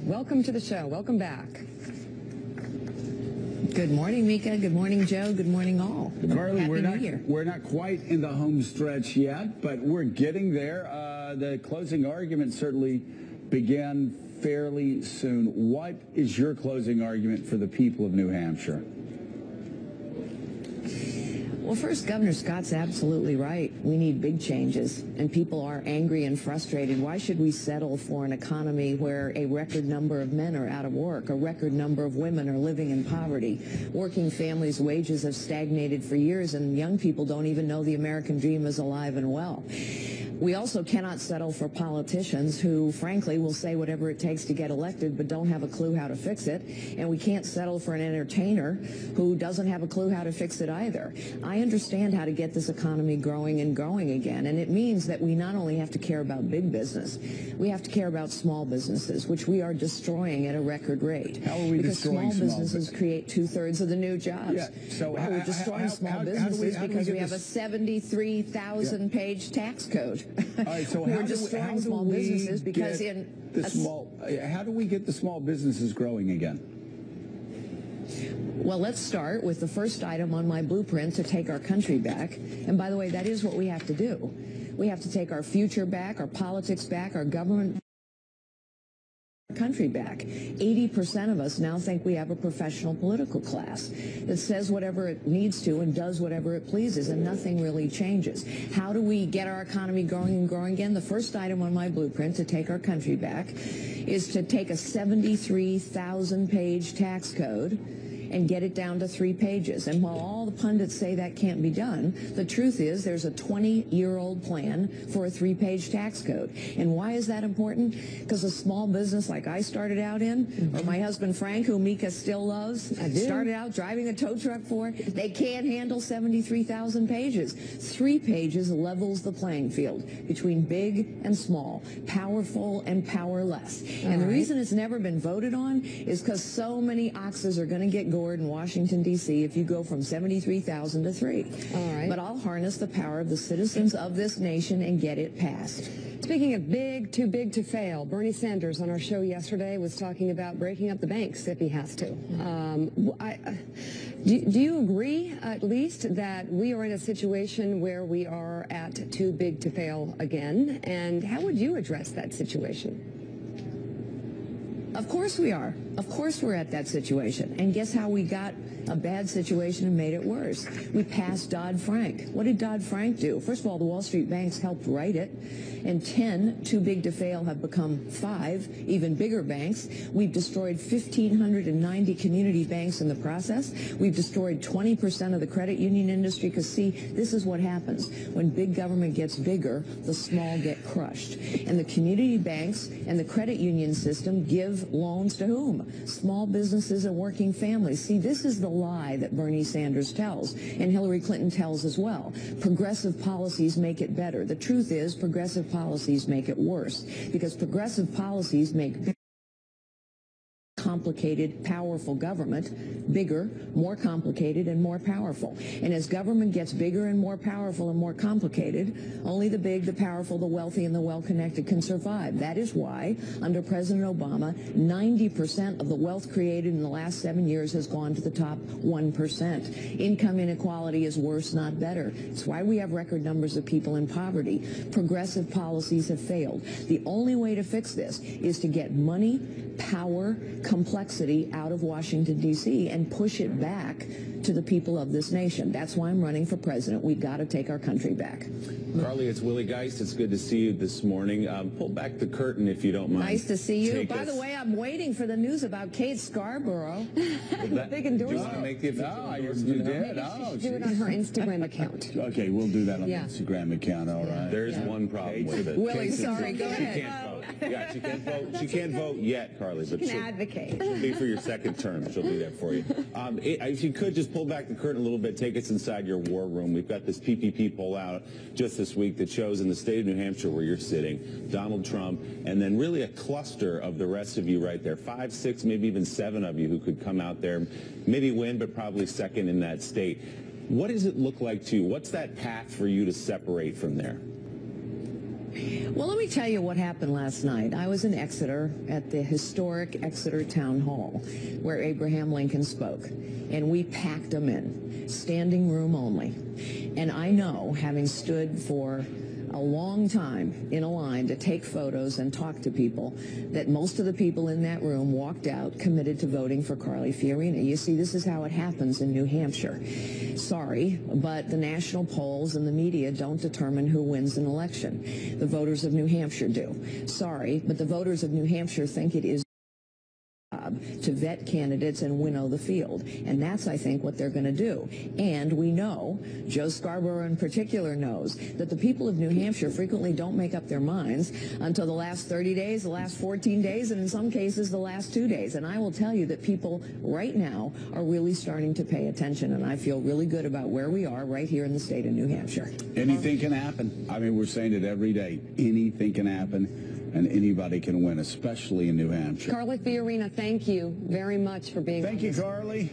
welcome to the show. Welcome back. Good morning, Mika. Good morning, Joe. Good morning, all. Carly, Happy we're New Year. not quite in the home stretch yet, but we're getting there. The closing argument certainly began fairly soon. What is your closing argument for the people of New Hampshire? Well, first, Governor Scott's absolutely right. We need big changes, and people are angry and frustrated. Why should we settle for an economy where a record number of men are out of work, a record number of women are living in poverty, working families' wages have stagnated for years, and young people don't even know the American dream is alive and well? We also cannot settle for politicians who, frankly, will say whatever it takes to get elected but don't have a clue how to fix it. And we can't settle for an entertainer who doesn't have a clue how to fix it either. I understand how to get this economy growing and growing again. And it means that we not only have to care about big business, we have to care about small businesses, which we are destroying at a record rate. How are we destroying small businesses create 2/3 of the new jobs. Yeah. So we're destroying small businesses because we have a 73,000-page tax code. All right, so we're destroying small businesses because how do we get the small businesses growing again? Well, let's start with the first item on my blueprint to take our country back. And by the way, that is what we have to do. We have to take our future back, our politics back, our government country back. 80% of us now think we have a professional political class that says whatever it needs to and does whatever it pleases, and nothing really changes. How do we get our economy growing and growing again? The first item on my blueprint to take our country back is to take a 73,000-page tax code and get it down to 3 pages. And while all the pundits say that can't be done, the truth is there's a 20-year-old plan for a 3-page tax code. And why is that important? Because a small business like I started out in, or my husband Frank, who Mika still loves, started out driving a tow truck for, they can't handle 73,000 pages. 3 pages levels the playing field between big and small, powerful and powerless. And the reason it's never been voted on is because so many oxes are going to get gored in Washington, D.C. if you go from 73,000 to 3. All right. But I'll harness the power of the citizens of this nation and get it passed. Speaking of big, too big to fail, Bernie Sanders on our show yesterday was talking about breaking up the banks if he has to. Do you agree, at least, that we are in a situation where we are at too big to fail again? And how would you address that situation? Of course we are. Of course we're at that situation. And guess how we got a bad situation and made it worse? We passed Dodd-Frank. What did Dodd-Frank do? First of all, the Wall Street banks helped write it. And 10 too big to fail have become 5 even bigger banks. We've destroyed 1,590 community banks in the process. We've destroyed 20% of the credit union industry because, see, this is what happens. When big government gets bigger, the small get crushed. And the community banks and the credit union system give loans to whom? Small businesses and working families. See, this is the lie that Bernie Sanders tells, and Hillary Clinton tells as well. Progressive policies make it better. The truth is, progressive policies make it worse, because progressive policies make complicated, powerful government bigger, more complicated, and more powerful. And as government gets bigger and more powerful and more complicated, only the big, the powerful, the wealthy, and the well-connected can survive. That is why, under President Obama, 90% of the wealth created in the last 7 years has gone to the top 1%. Income inequality is worse, not better. It's why we have record numbers of people in poverty. Progressive policies have failed. The only way to fix this is to get money, power, complexity out of Washington, D.C. and push it back to the people of this nation. That's why I'm running for president. We've got to take our country back. Carly, it's Willie Geist. It's good to see you this morning. Pull back the curtain if you don't mind. Nice to see you. By the way, I'm waiting for the news about Kate Scarborough. Big endorsement. Do you want to make the official endorsement? You did? Maybe she should do it on her Instagram account. Okay, we'll do that on the Instagram account, all right. There's one problem with it. Willie, sorry, go ahead. She can't vote. Yeah, she can't vote. She can't vote yet, Carly. But She can advocate. She'll be for your second term. She'll be there for you. If you could just pull back the curtain a little bit, take us inside your war room. We've got this PPP poll out just this week that shows in the state of New Hampshire where you're sitting, Donald Trump, and then really a cluster of the rest of you right there. 5, 6, maybe even 7 of you who could come out there, maybe win, but probably second in that state. What does it look like to you? What's that path for you to separate from there? Well, let me tell you what happened last night. I was in Exeter at the historic Exeter Town Hall where Abraham Lincoln spoke, and we packed them in, standing room only. And I know, having stood for a long time in a line to take photos and talk to people, that most of the people in that room walked out committed to voting for Carly Fiorina. You see, this is how it happens in New Hampshire. Sorry, but the national polls and the media don't determine who wins an election. The voters of New Hampshire do. Sorry, but the voters of New Hampshire think it is to vet candidates and winnow the field. And that's, I think, what they're going to do. And we know, Joe Scarborough in particular knows, that the people of New Hampshire frequently don't make up their minds until the last 30 days, the last 14 days, and in some cases the last 2 days. And I will tell you that people right now are really starting to pay attention, and I feel really good about where we are right here in the state of New Hampshire. Anything can happen. I mean, we're saying it every day. Anything can happen. And anybody can win, especially in New Hampshire. Carly Fiorina, thank you very much for being on Thank you, Carly.